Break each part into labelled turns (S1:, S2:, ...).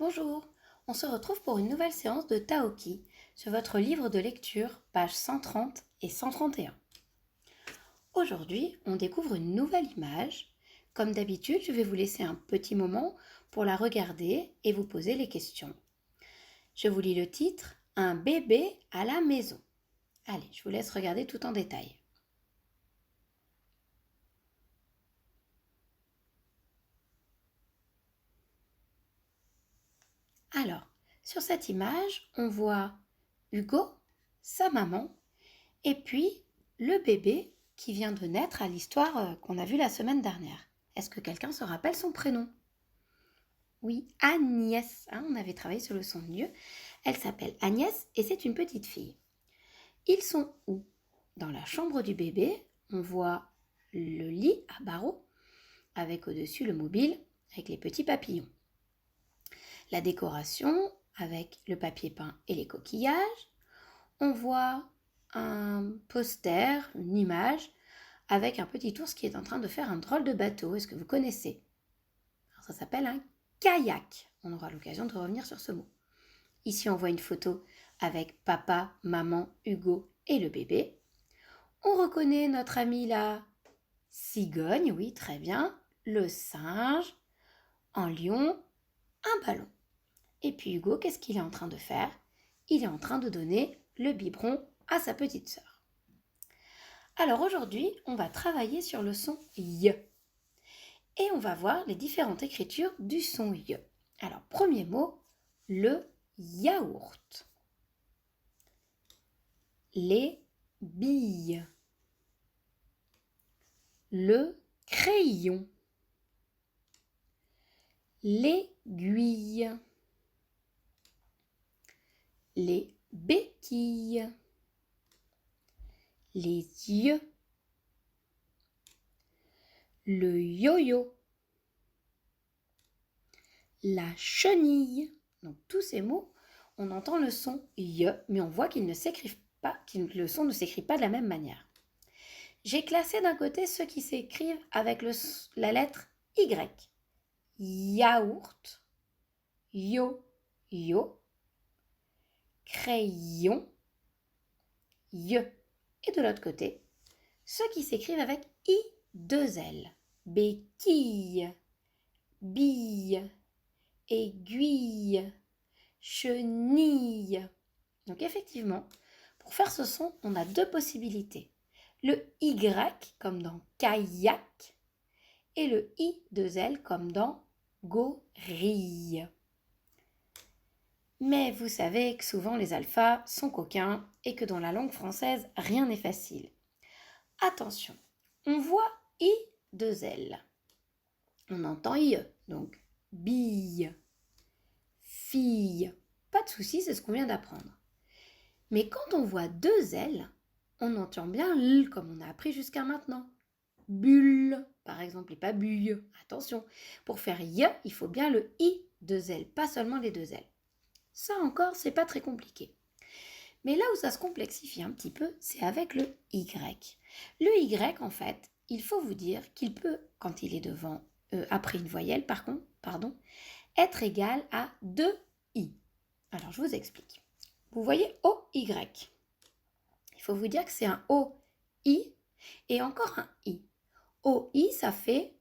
S1: Bonjour, on se retrouve pour une nouvelle séance de Taoki sur votre livre de lecture, pages 130 et 131. Aujourd'hui, on découvre une nouvelle image. Comme d'habitude, je vais vous laisser un petit moment pour la regarder et vous poser les questions. Je vous lis le titre « Un bébé à la maison ». Allez, je vous laisse regarder tout en détail. Alors, sur cette image, on voit Hugo, sa maman, et puis le bébé qui vient de naître à l'histoire qu'on a vue la semaine dernière. Est-ce que quelqu'un se rappelle son prénom? Oui, Agnès. On avait travaillé sur le son de lieu. Elle s'appelle Agnès et c'est une petite fille. Ils sont où? Dans la chambre du bébé, on voit le lit à barreaux avec au-dessus le mobile avec les petits papillons. La décoration avec le papier peint et les coquillages. On voit un poster, une image avec un petit ours qui est en train de faire un drôle de bateau. Est-ce que vous connaissez? Alors, ça s'appelle un kayak. On aura l'occasion de revenir sur ce mot. Ici, on voit une photo avec papa, maman, Hugo et le bébé. On reconnaît notre ami la cigogne, oui, très bien, le singe, un lion, un ballon. Et puis Hugo, qu'est-ce qu'il est en train de faire? Il est en train de donner le biberon à sa petite sœur. Alors aujourd'hui, on va travailler sur le son Y. Et on va voir les différentes écritures du son Y. Alors, premier mot, le yaourt. Les billes. Le crayon. L'aiguille. Les béquilles. Les yeux. Le yo-yo. La chenille. Donc tous ces mots, on entend le son Y, mais on voit qu'ils ne s'écrivent pas, le son ne s'écrit pas de la même manière. J'ai classé d'un côté ceux qui s'écrivent avec la lettre Y. Yaourt, yo-yo, crayon, Y. Et de l'autre côté, ceux qui s'écrivent avec I2L. Béquille, bille, aiguille, chenille. Donc effectivement, pour faire ce son, on a deux possibilités. Le Y comme dans kayak et le I2L comme dans gorille. Mais vous savez que souvent les alphas sont coquins et que dans la langue française, rien n'est facile. Attention, on voit I2L. On entend I, donc bille, fille. Pas de souci, c'est ce qu'on vient d'apprendre. Mais quand on voit deux L, on entend bien L comme on a appris jusqu'à maintenant. Bulle, par exemple, et pas bulle. Attention, pour faire Y, il faut bien le I, deux L, pas seulement les deux L. Ça encore, c'est pas très compliqué. Mais là où ça se complexifie un petit peu, c'est avec le Y. Le Y, en fait, il faut vous dire qu'il peut, quand il est devant, après une voyelle, être égal à 2 I. Alors, je vous explique. Vous voyez OY. Il faut vous dire que c'est un OI et encore un I. OI, ça fait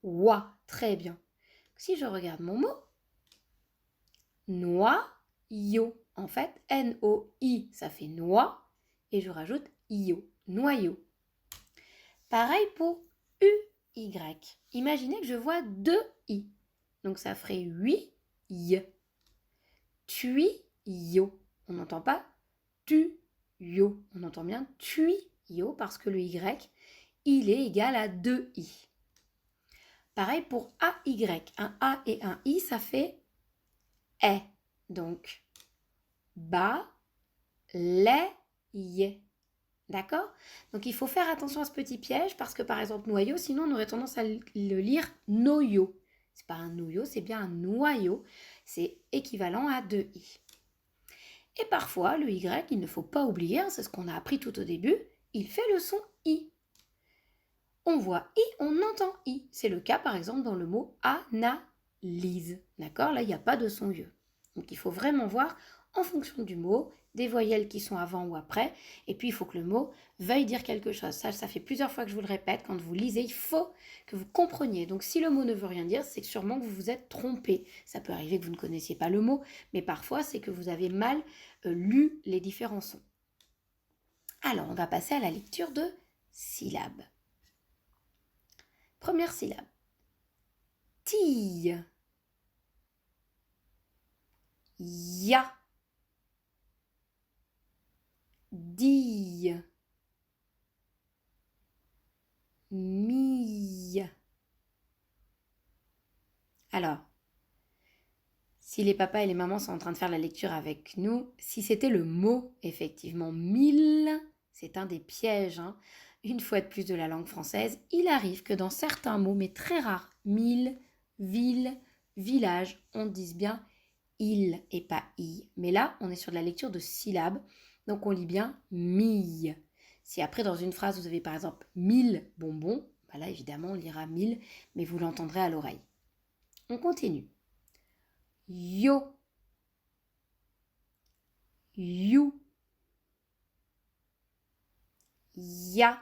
S1: OI. Très bien. Si je regarde mon mot, noyau. En fait, N-O-I, ça fait noix. Et je rajoute io, noyau. Pareil pour U-Y. Imaginez que je vois deux I. Donc ça ferait 8 I. Tuyau. On n'entend pas tuyau. On entend bien tuyau parce que le Y, il est égal à 2 I. Pareil pour AY. Un A et un I, ça fait est. Donc, balayer. D'accord? Donc, il faut faire attention à ce petit piège parce que, par exemple, noyau, sinon on aurait tendance à le lire noyau. C'est pas un noyau, c'est bien un noyau. C'est équivalent à 2 I. Et parfois, le Y, il ne faut pas oublier, c'est ce qu'on a appris tout au début, il fait le son I. On voit I, on entend I. C'est le cas, par exemple, dans le mot analyse. lise. D'accord? Là, il n'y a pas de son yeux. Donc, il faut vraiment voir en fonction du mot, des voyelles qui sont avant ou après, et puis il faut que le mot veuille dire quelque chose. Ça fait plusieurs fois que je vous le répète, quand vous lisez, il faut que vous compreniez. Donc si le mot ne veut rien dire, c'est sûrement que vous vous êtes trompé. Ça peut arriver que vous ne connaissiez pas le mot, mais parfois c'est que vous avez mal lu les différents sons. Alors, on va passer à la lecture de syllabes. Première syllabe. Tille. Ya. Dille. Mille. Alors, si les papas et les mamans sont en train de faire la lecture avec nous, si c'était le mot, effectivement, 1000, c'est un des pièges. Une fois de plus de la langue française, il arrive que dans certains mots, mais très rares, 1000, ville, village, on dise bien il et pas i. Mais là, on est sur de la lecture de syllabes, donc on lit bien mille. Si après, dans une phrase, vous avez par exemple 1000 bonbons, bah là, évidemment, on lira 1000, mais vous l'entendrez à l'oreille. On continue. Yo, you, ya,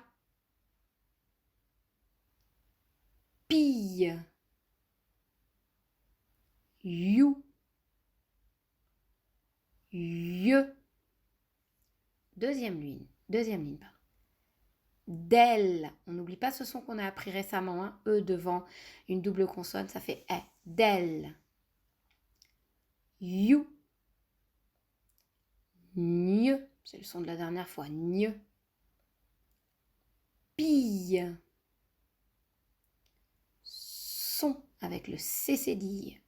S1: pille, you, ye. Deuxième ligne, pardon. Del, on n'oublie pas ce son qu'on a appris récemment, E devant une double consonne, ça fait E, del. You, gne, c'est le son de la dernière fois, gne. Pille, son avec le C cédille.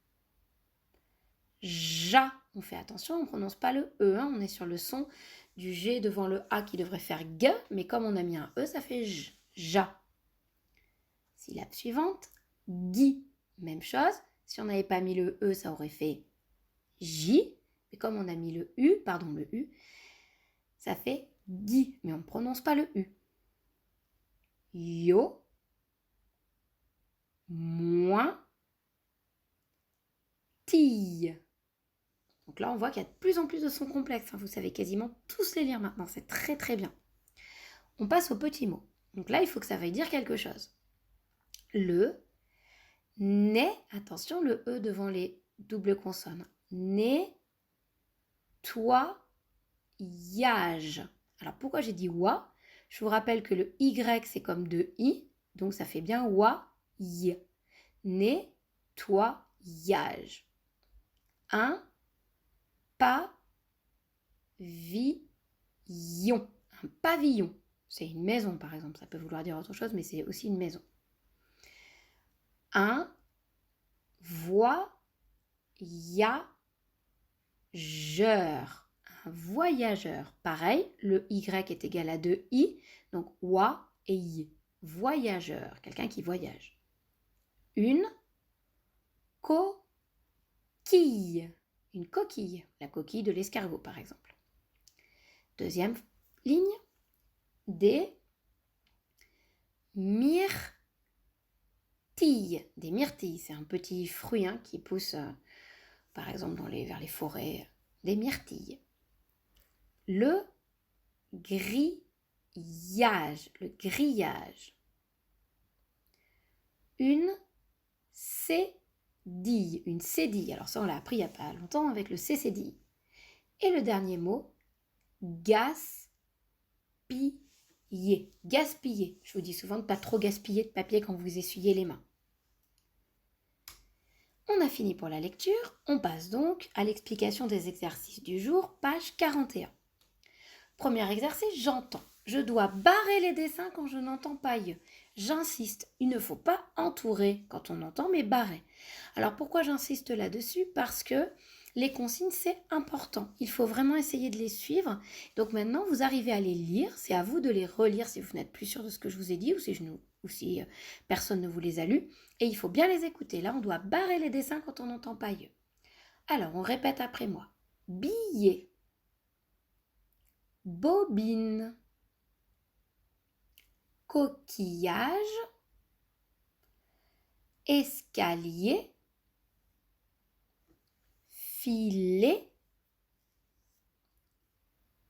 S1: Ja, on fait attention, on ne prononce pas le E, on est sur le son du G devant le A qui devrait faire G, mais comme on a mis un E, ça fait J, ja. Syllabe suivante, gui, même chose, si on n'avait pas mis le E, ça aurait fait J, mais comme on a mis le U, ça fait gui, mais on ne prononce pas le U. Yo, moins, tille. Donc là, on voit qu'il y a de plus en plus de sons complexes. Vous savez quasiment tous les lire maintenant. C'est très très bien. On passe aux petits mots. Donc là, il faut que ça veuille dire quelque chose. Le, né, attention, le E devant les doubles consonnes. Né, toi, yage. Alors pourquoi j'ai dit wa? Je vous rappelle que le Y, c'est comme deux I. Donc ça fait bien wa, y. Né, toi, yage. Un, pavillon. Un pavillon, c'est une maison par exemple. Ça peut vouloir dire autre chose, mais c'est aussi une maison. Un voyageur. Un voyageur. Pareil, le Y est égal à 2 I, donc wa et I. Voyageur, quelqu'un qui voyage. Une coquille. Une coquille, la coquille de l'escargot par exemple. Deuxième ligne, des myrtilles. Des myrtilles, c'est un petit fruit qui pousse par exemple vers les forêts. Des myrtilles. Le grillage. Une cédille. Une cédille. Alors ça, on l'a appris il n'y a pas longtemps avec le cédille. Et le dernier mot, gaspiller. Gaspiller. Je vous dis souvent de ne pas trop gaspiller de papier quand vous essuyez les mains. On a fini pour la lecture. On passe donc à l'explication des exercices du jour, page 41. Premier exercice, j'entends. Je dois barrer les dessins quand je n'entends pas « ye ». J'insiste, il ne faut pas entourer quand on entend, mais barrer. Alors pourquoi j'insiste là-dessus? Parce que les consignes, c'est important. Il faut vraiment essayer de les suivre. Donc maintenant, vous arrivez à les lire. C'est à vous de les relire si vous n'êtes plus sûr de ce que je vous ai dit ou si personne ne vous les a lus. Et il faut bien les écouter. Là, on doit barrer les dessins quand on n'entend pas « ye ». Alors, on répète après moi. Billet. Bobine. Coquillage. Escalier. filet,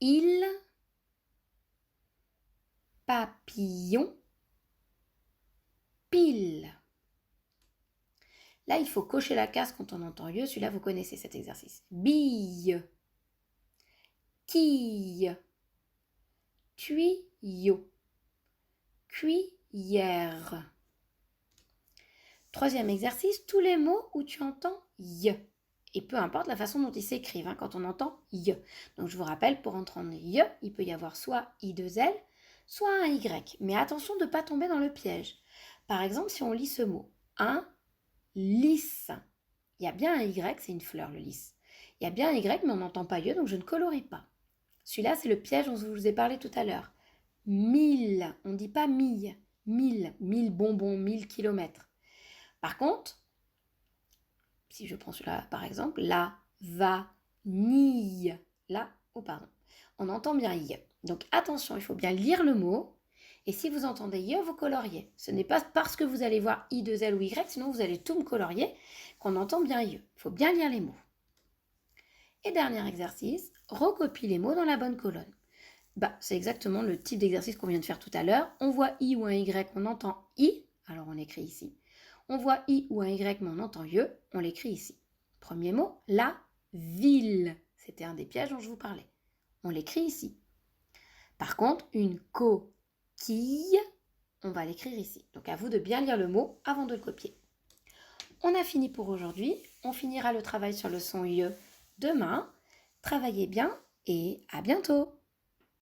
S1: il, papillon, pile. Là, il faut cocher la case quand on entend ye. Celui-là, vous connaissez cet exercice. Bille, quille, tuyau, cuillère. Troisième exercice, tous les mots où tu entends ye. Et peu importe la façon dont ils s'écrivent quand on entend ye. Donc je vous rappelle, pour entendre ye, il peut y avoir soit I2L, soit un Y. Mais attention de ne pas tomber dans le piège. Par exemple, si on lit ce mot, un lys. Il y a bien un Y, c'est une fleur le lys. Il y a bien un Y, mais on n'entend pas ye, donc je ne colorie pas. Celui-là, c'est le piège dont je vous ai parlé tout à l'heure. 1000, on ne dit pas mille. 1000 bonbons, 1000 kilomètres. Par contre, si je prends celui-là par exemple, la vanille, on entend bien ye. Donc attention, il faut bien lire le mot. Et si vous entendez ye, vous coloriez. Ce n'est pas parce que vous allez voir I2L ou Y, sinon vous allez tout me colorier, qu'on entend bien ye. Il faut bien lire les mots. Et dernier exercice, recopie les mots dans la bonne colonne. C'est exactement le type d'exercice qu'on vient de faire tout à l'heure. On voit I ou un Y, on entend I, alors on l'écrit ici. On voit I ou un Y, mais on entend ye, on l'écrit ici. Premier mot, la ville. C'était un des pièges dont je vous parlais. On l'écrit ici. Par contre, une coquille, on va l'écrire ici. Donc à vous de bien lire le mot avant de le copier. On a fini pour aujourd'hui. On finira le travail sur le son ye demain. Travaillez bien et à bientôt.